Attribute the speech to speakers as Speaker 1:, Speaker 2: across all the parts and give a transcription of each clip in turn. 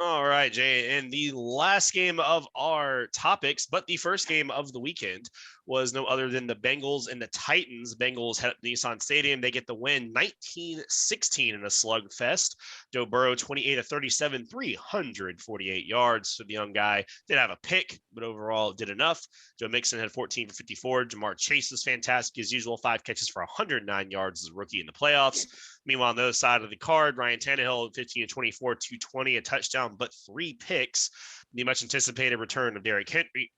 Speaker 1: All right, Jay. And the last game of our topics, but the first game of the weekend was no other than the Bengals and the Titans. Bengals head up to Nissan Stadium. They get the win 19-16 in a slugfest. Joe Burrow, 28 of 37, 348 yards. So the young guy did have a pick, but overall did enough. Joe Mixon had 14 for 54. Jamar Chase was fantastic as usual, 5 catches for 109 yards as a rookie in the playoffs. Meanwhile, on the other side of the card, Ryan Tannehill, 15 to 24, 220, a touchdown, but 3 picks. The much anticipated return of Derrick Henry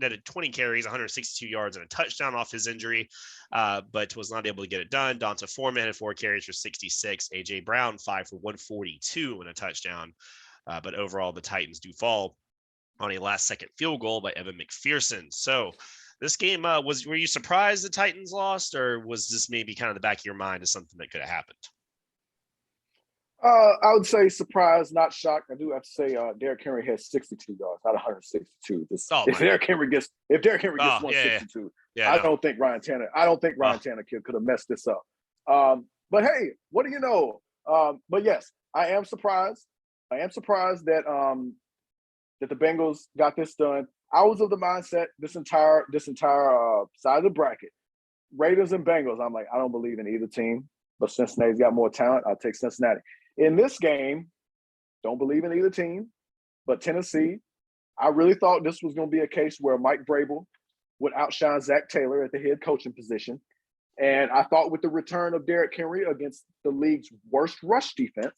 Speaker 1: that had 20 carries, 162 yards, and a touchdown off his injury, but was not able to get it done. Donta Foreman had 4 carries for 66. A.J. Brown, 5 for 142 and a touchdown. But overall, the Titans do fall on a last-second field goal by Evan McPherson. So this game, were you surprised the Titans lost, or was this maybe kind of the back of your mind as something that could have happened?
Speaker 2: I would say surprised, not shocked. I do have to say Derrick Henry has 62 yards, not 162. If Derrick Henry gets 162, I don't think Ryan Tannehill could have messed this up. But hey, what do you know? But yes, I am surprised. That that the Bengals got this done. I was of the mindset this entire side of the bracket, Raiders and Bengals. I'm like, I don't believe in either team, but Cincinnati's got more talent. I'll take Cincinnati. In this game, don't believe in either team, but Tennessee. I really thought this was going to be a case where Mike Vrabel would outshine Zach Taylor at the head coaching position. And I thought with the return of Derrick Henry against the league's worst rush defense,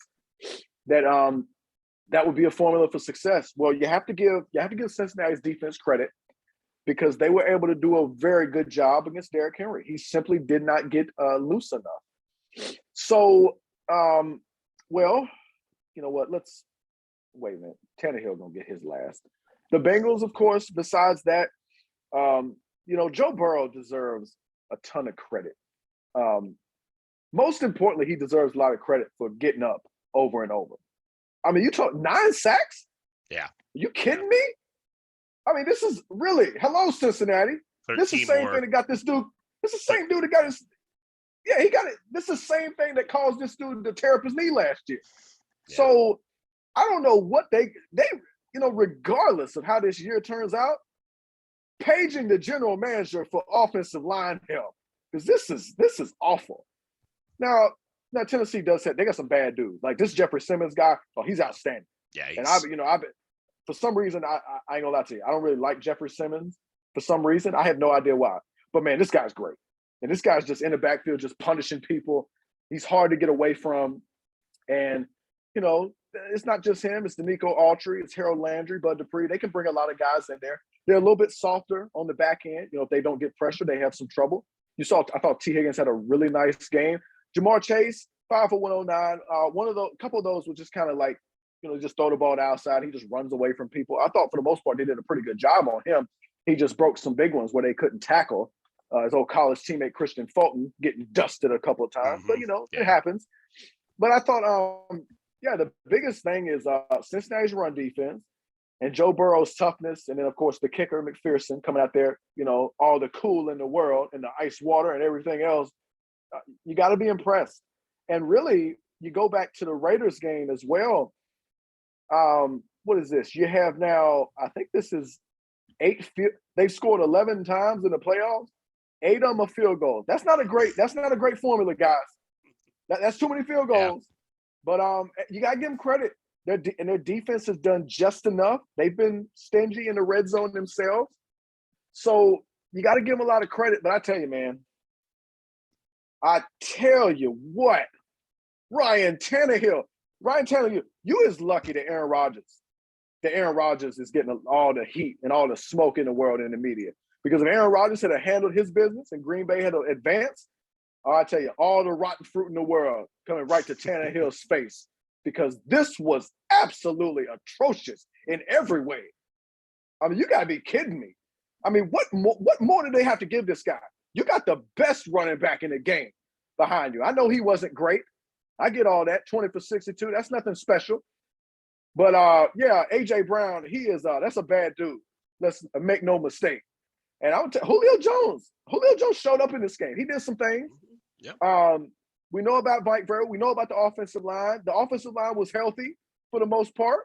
Speaker 2: that would be a formula for success. Well, you have to give Cincinnati's defense credit because they were able to do a very good job against Derrick Henry. He simply did not get loose enough. So, well, you know what? Let's wait a minute. Tannehill gonna get his last. The Bengals, of course. Besides that, Joe Burrow deserves a ton of credit. Most importantly, he deserves a lot of credit for getting up over and over. I mean, you talk 9 sacks?
Speaker 1: Yeah.
Speaker 2: Are you kidding me? I mean, this is really, hello, Cincinnati. This is the same thing that got this dude. This is the same dude that got his. Yeah, he got it. This is the same thing that caused this dude to tear up his knee last year. Yeah. So I don't know what they regardless of how this year turns out, paging the general manager for offensive line help, because this is awful. Now Tennessee does have, they got some bad dudes. Like this Jeffrey Simmons guy, he's outstanding.
Speaker 1: Yeah,
Speaker 2: and for some reason I ain't gonna lie to you, I don't really like Jeffrey Simmons for some reason. I have no idea why. But man, this guy's great. And this guy's just in the backfield, just punishing people. He's hard to get away from. And, it's not just him. It's Danico Autry. It's Harold Landry, Bud Dupree. They can bring a lot of guys in there. They're a little bit softer on the back end. If they don't get pressure, they have some trouble. I thought T. Higgins had a really nice game. Jamar Chase, 5 for 109. A couple of those were just kind of like, just throw the ball outside. He just runs away from people. I thought for the most part, they did a pretty good job on him. He just broke some big ones where they couldn't tackle. His old college teammate, Christian Fulton, getting dusted a couple of times. But, It happens. But I thought, the biggest thing is Cincinnati's run defense and Joe Burrow's toughness. And then, of course, the kicker, McPherson, coming out there, all the cool in the world and the ice water and everything else. You got to be impressed. And really, you go back to the Raiders game as well. What is this? You have now, I think this is 8. They've scored 11 times in the playoffs. 8 of them are field goals. That's not a great formula, guys. That's too many field goals. Yeah. But you gotta give them credit. Their defense has done just enough. They've been stingy in the red zone themselves. So you got to give them a lot of credit. But I tell you, man, what, Ryan Tannehill, you is lucky that Aaron Rodgers is getting all the heat and all the smoke in the world in the media. Because if Aaron Rodgers had handled his business and Green Bay had advanced, I tell you, all the rotten fruit in the world coming right to Tannehill's face, because this was absolutely atrocious in every way. I mean, you got to be kidding me. I mean, what more do they have to give this guy? You got the best running back in the game behind you. I know he wasn't great. I get all that, 20 for 62. That's nothing special. But, A.J. Brown, that's a bad dude. Let's make no mistake. And I would tell Julio Jones showed up in this game. He did some things.
Speaker 1: Yep.
Speaker 2: We know about Mike Vrabel. We know about the offensive line. The offensive line was healthy. for the most part.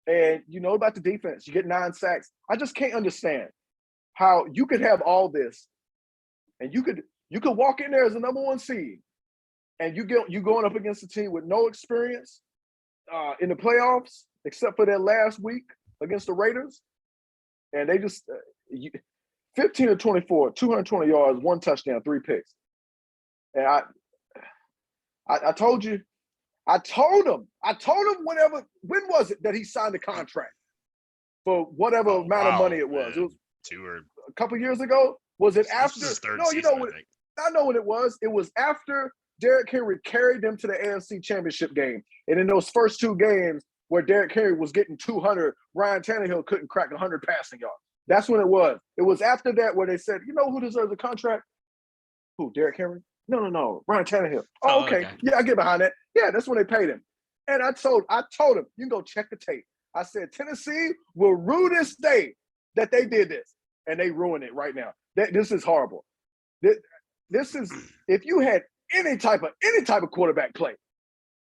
Speaker 2: And you know about the defense. You get 9 sacks. I just can't understand how you could have all this, and you could walk in there as the number 1 seed, and you going up against a team with no experience in the playoffs, except for their last week against the Raiders, and they just 15 to 24, 220 yards, 1 touchdown, 3 picks. And I told you, I told him when was it that he signed the contract for whatever amount of money it was? It was
Speaker 1: 2 or
Speaker 2: a couple years ago. Was it after?
Speaker 1: This was his third
Speaker 2: No, you
Speaker 1: season,
Speaker 2: know what? I know what it was. It was after Derrick Henry carried them to the AFC Championship game. And in those first 2 games where Derrick Henry was getting 200, Ryan Tannehill couldn't crack 100 passing yards. That's when it was. It was after that where they said, you know who deserves a contract? Who, Derrick Henry? No. Ryan Tannehill. Oh, okay. Yeah, I get behind that. Yeah, that's when they paid him. And I told him, you can go check the tape. I said, Tennessee will rue this day that they did this. And they ruined it right now. This is horrible. This is, if you had any type of quarterback play,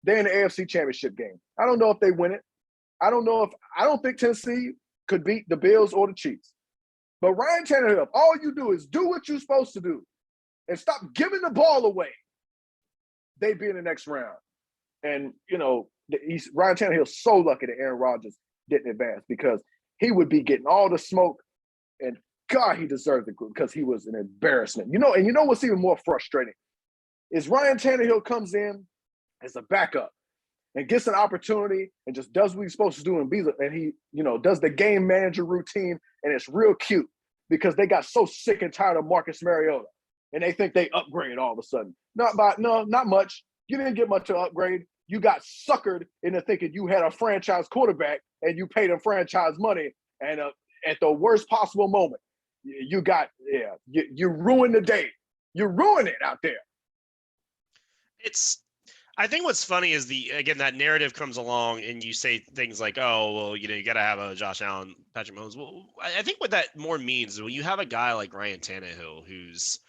Speaker 2: they're in the AFC Championship game. I don't know if they win it. I don't think Tennessee could beat the Bills or the Chiefs. But Ryan Tannehill, all you do is do what you're supposed to do and stop giving the ball away. They'd be in the next round. And, you know, Ryan Tannehill's so lucky that Aaron Rodgers didn't advance, because he would be getting all the smoke, and God, he deserved it because he was an embarrassment. You know what's even more frustrating is Ryan Tannehill comes in as a backup and gets an opportunity and just does what he's supposed to do, and he, you know, does the game manager routine, and it's real cute because they got so sick and tired of Marcus Mariota, and they think they upgrade all of a sudden. Not much. You didn't get much to upgrade. You got suckered into thinking you had a franchise quarterback and you paid him franchise money, and at the worst possible moment, you ruined the day. You ruined it out there.
Speaker 1: I think what's funny is that narrative comes along and you say things like, oh, well, you know, you got to have a Josh Allen, Patrick Mahomes. Well, I think what that more means is when you have a guy like Ryan Tannehill who's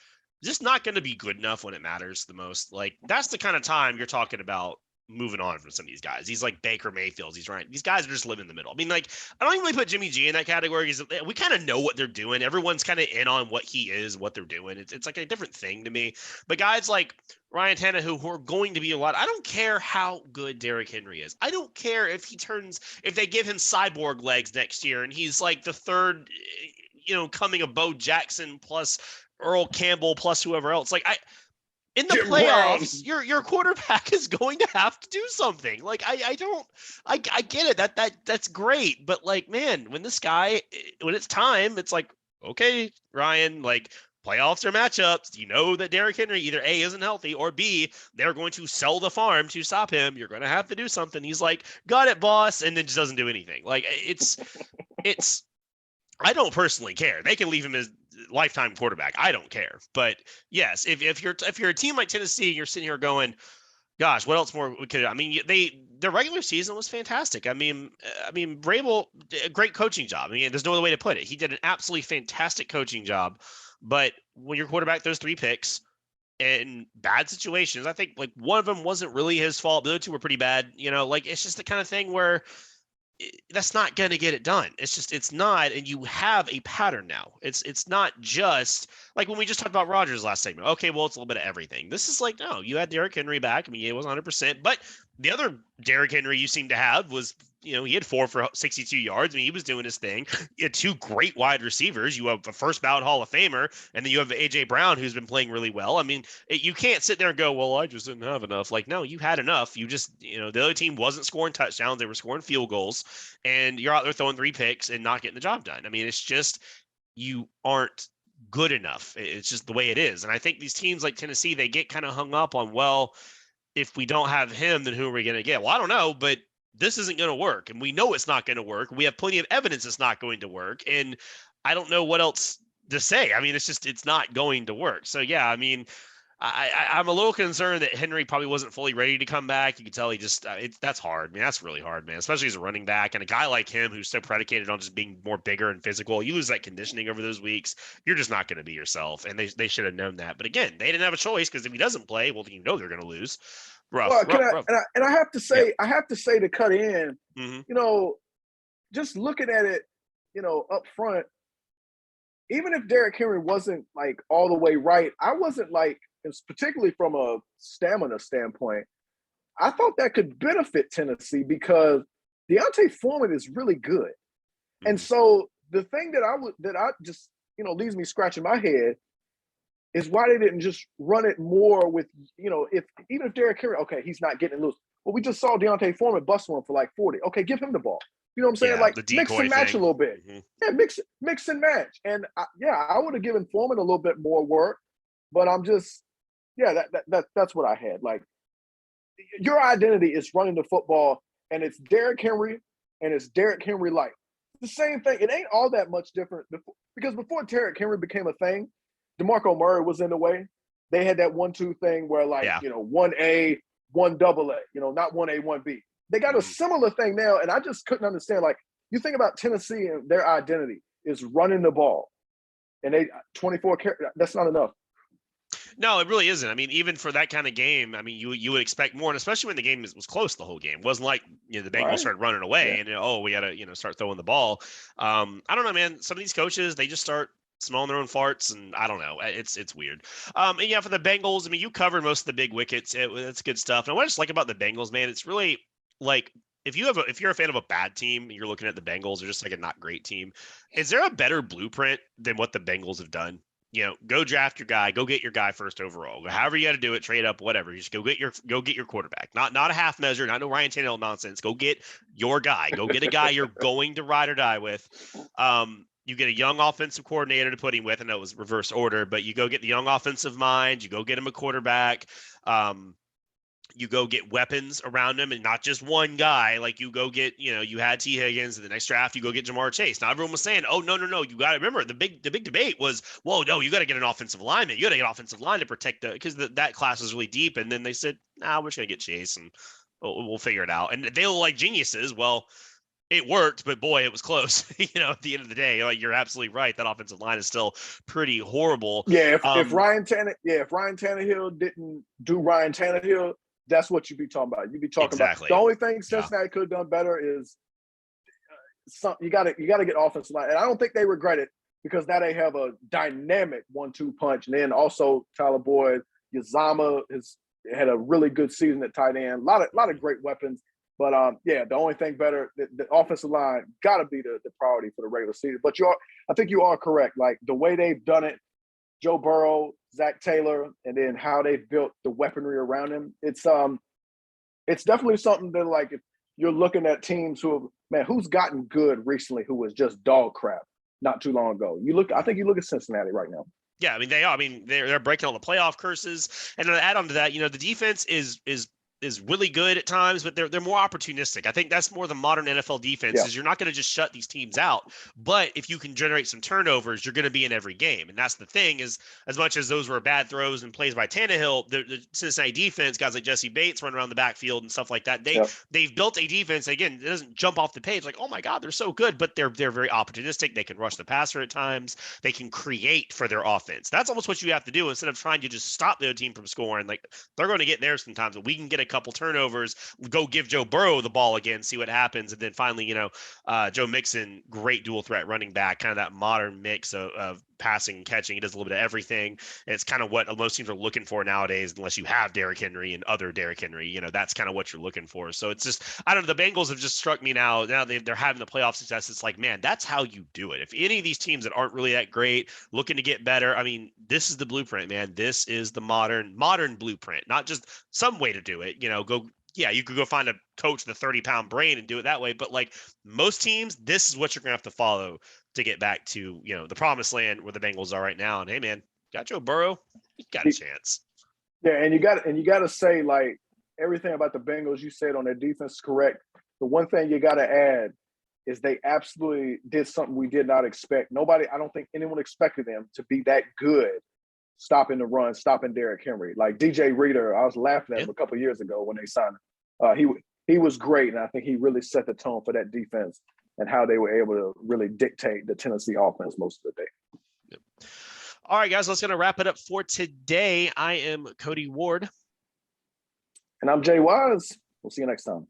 Speaker 1: just not going to be good enough when it matters the most. Like, that's the kind of time you're talking about moving on from some of these guys. He's like Baker Mayfield. He's right. These guys are just living in the middle. I mean, like, I don't even really put Jimmy G in that category because we kind of know what they're doing. Everyone's kind of in on what he is, what they're doing. It's like a different thing to me. But guys like Ryan Tannehill, who are going to be a lot. I don't care how good Derrick Henry is. I don't care if they give him cyborg legs next year and he's like the third, you know, coming of Bo Jackson plus Earl Campbell plus whoever else. Like, in the playoffs, your quarterback is going to have to do something. Like, I get it. That's great. But like, man, when it's time, it's like, okay, Ryan, like, playoffs are matchups. You know that Derrick Henry either A, isn't healthy, or B, they're going to sell the farm to stop him. You're going to have to do something. He's like, got it, boss. And then just doesn't do anything. Like, it's, I don't personally care. They can leave him as lifetime quarterback. I don't care. But yes, if you're a team like Tennessee, you're sitting here going, gosh, what else more we could? I mean, their regular season was fantastic. I mean, Vrabel, a great coaching job. I mean, there's no other way to put it. He did an absolutely fantastic coaching job. But when your quarterback throws 3 picks in bad situations, I think like one of them wasn't really his fault. The other 2 were pretty bad. You know, like, it's just the kind of thing where that's not going to get it done. It's not, and you have a pattern now. It's not just like when we just talked about Rodgers last segment. Okay, well, it's a little bit of everything. This is like, no, you had Derrick Henry back. I mean, it was 100%, but the other Derrick Henry you seem to have was, you know, he had 4 for 62 yards. I mean, he was doing his thing. You had 2 great wide receivers. You have a first ballot Hall of Famer, and then you have AJ Brown, who's been playing really well. I mean, you can't sit there and go, well, I just didn't have enough. Like, no, you had enough. You just, you know, the other team wasn't scoring touchdowns. They were scoring field goals, and you're out there throwing 3 picks and not getting the job done. I mean, it's just, you aren't good enough. It's just the way it is. And I think these teams like Tennessee, they get kind of hung up on, well, if we don't have him, then who are we going to get? Well, I don't know, but this isn't going to work. And we know it's not going to work. We have plenty of evidence it's not going to work. And I don't know what else to say. I mean, it's not going to work. So, yeah, I mean, I'm a little concerned that Henry probably wasn't fully ready to come back. You can tell he just that's hard. I mean, that's really hard, man, especially as a running back and a guy like him who's so predicated on just being more bigger and physical. You lose that conditioning over those weeks, you're just not going to be yourself. And they should have known that. But again, they didn't have a choice because if he doesn't play, well, you know they're going to lose. Rough,
Speaker 2: Well, can
Speaker 1: rough,
Speaker 2: I
Speaker 1: rough.
Speaker 2: and I have to
Speaker 1: Yeah.
Speaker 2: say, to cut in,
Speaker 1: Mm-hmm.
Speaker 2: you know, just looking at it, up front, even if Derrick Henry wasn't like all the way right, I wasn't like, particularly from a stamina standpoint, I thought that could benefit Tennessee because Deontay Foreman is really good. And
Speaker 1: Mm-hmm.
Speaker 2: so the thing that I just, leaves me scratching my head is why they didn't just run it more with, if even if Derrick Henry, okay, he's not getting loose. Well, we just saw Deontay Foreman bust one for like 40. Okay, give him the ball. You know what I'm saying?
Speaker 1: Yeah,
Speaker 2: Like
Speaker 1: the
Speaker 2: mix
Speaker 1: decoy
Speaker 2: and match a
Speaker 1: thing.
Speaker 2: little bit.
Speaker 1: Mm-hmm.
Speaker 2: Yeah, mix and match. And I would have given Foreman a little bit more work, but I'm just, yeah, that's what I had. Like your identity is running the football, and it's Derrick Henry, and it's Derrick Henry light. The same thing. It ain't all that much different because before Derrick Henry became a thing, DeMarco Murray was in the way. They had that 1-2 thing where like,
Speaker 1: Yeah.
Speaker 2: 1A, 1AA, not 1A, 1B. They got a
Speaker 1: Mm-hmm.
Speaker 2: similar thing now, and I just couldn't understand. Like, you think about Tennessee and their identity is running the ball, and they 24. That's not enough.
Speaker 1: No, it really isn't. I mean, even for that kind of game, I mean, you would expect more, and especially when the game was close the whole game. It wasn't like the Bengals
Speaker 2: Right?
Speaker 1: started running
Speaker 2: Yeah.
Speaker 1: away and we got to start throwing the ball. I don't know, man. Some of these coaches they just start smelling their own farts, and I don't know. It's weird. And yeah, for the Bengals, I mean, you covered most of the big wickets. It's good stuff. And what I just like about the Bengals, man, it's really like if you're a fan of a bad team, and you're looking at the Bengals, or just like a not great team. Is there a better blueprint than what the Bengals have done? Go draft your guy, go get your guy first overall. However you got to do it, trade up, whatever. Just go get your quarterback. Not a half measure, not no Ryan Tannehill nonsense. Go get your guy. Go get a guy you're going to ride or die with. You get a young offensive coordinator to put him with. I know it was reverse order, but you go get the young offensive mind. You go get him a quarterback. You go get weapons around him and not just one guy. Like you go get, you had T. Higgins in the next draft, you go get Jamar Chase. Now everyone was saying, oh, no. You got to remember the big debate was, whoa, no, you got to get an offensive lineman. You got to get offensive line to protect because that class is really deep. And then they said, nah, we're just going to get Chase and we'll figure it out. And they look like geniuses. Well, it worked, but boy, it was close. At the end of the day, like, you're absolutely right. That offensive line is still pretty horrible.
Speaker 2: Yeah, if Ryan Tannehill didn't do Ryan Tannehill, that's what you'd be talking about. You'd be talking about the
Speaker 1: Exactly.
Speaker 2: only thing
Speaker 1: Yeah.
Speaker 2: Cincinnati could have done better is you got to get offensive line, and I don't think they regret it because now they have a dynamic 1-2 punch, and then also Tyler Boyd, Yazama has had a really good season at tight end. A lot of great weapons, but the only thing better, the offensive line got to be the priority for the regular season. But I think you are correct. Like the way they've done it, Joe Burrow, Zach Taylor, and then how they've built the weaponry around him. It's definitely something that, like, if you're looking at teams who's gotten good recently, who was just dog crap not too long ago. I think you look at Cincinnati right now.
Speaker 1: Yeah, I mean they are. I mean they're breaking all the playoff curses, and to add on to that, the defense is really good at times, but they're more opportunistic. I think that's more the modern NFL defense.
Speaker 2: Yeah.
Speaker 1: Is you're not going to just shut these teams out, but if you can generate some turnovers, you're going to be in every game. And that's the thing is, as much as those were bad throws and plays by Tannehill, the Cincinnati defense, guys like Jesse Bates running around the backfield and stuff like that, they've built a defense. Again, it doesn't jump off the page like, oh my God, they're so good, but they're very opportunistic. They can rush the passer at times. They can create for their offense. That's almost what you have to do instead of trying to just stop the other team from scoring. Like they're going to get there sometimes, but we can get a couple turnovers, go give Joe Burrow the ball again, see what happens. And then finally, Joe Mixon, great dual threat running back, kind of that modern mix of passing and catching. He does a little bit of everything. It's kind of what most teams are looking for nowadays, unless you have Derrick Henry and other Derrick Henry. That's kind of what you're looking for. So it's just, I don't know, the Bengals have just struck me now. Now they're having the playoff success. It's like, man, that's how you do it. If any of these teams that aren't really that great, looking to get better, I mean, this is the blueprint, man. This is the modern blueprint, not just some way to do it. You could go find a coach with a 30-pound brain and do it that way. But like most teams, this is what you're going to have to follow to get back to, the promised land where the Bengals are right now. And hey, man, got Joe Burrow, you got a chance.
Speaker 2: Yeah, and you got to say, like, everything about the Bengals you said on their defense is correct. The one thing you got to add is they absolutely did something we did not expect. I don't think anyone expected them to be that good stopping the run, stopping Derrick Henry. Like DJ Reader, I was laughing at him a couple of years ago when they signed him. He was great, and I think he really set the tone for that defense and how they were able to really dictate the Tennessee offense most of the day.
Speaker 1: Yep. All right, guys, let's going to wrap it up for today. I am Cody Ward.
Speaker 2: And I'm Jay Wise. We'll see you next time.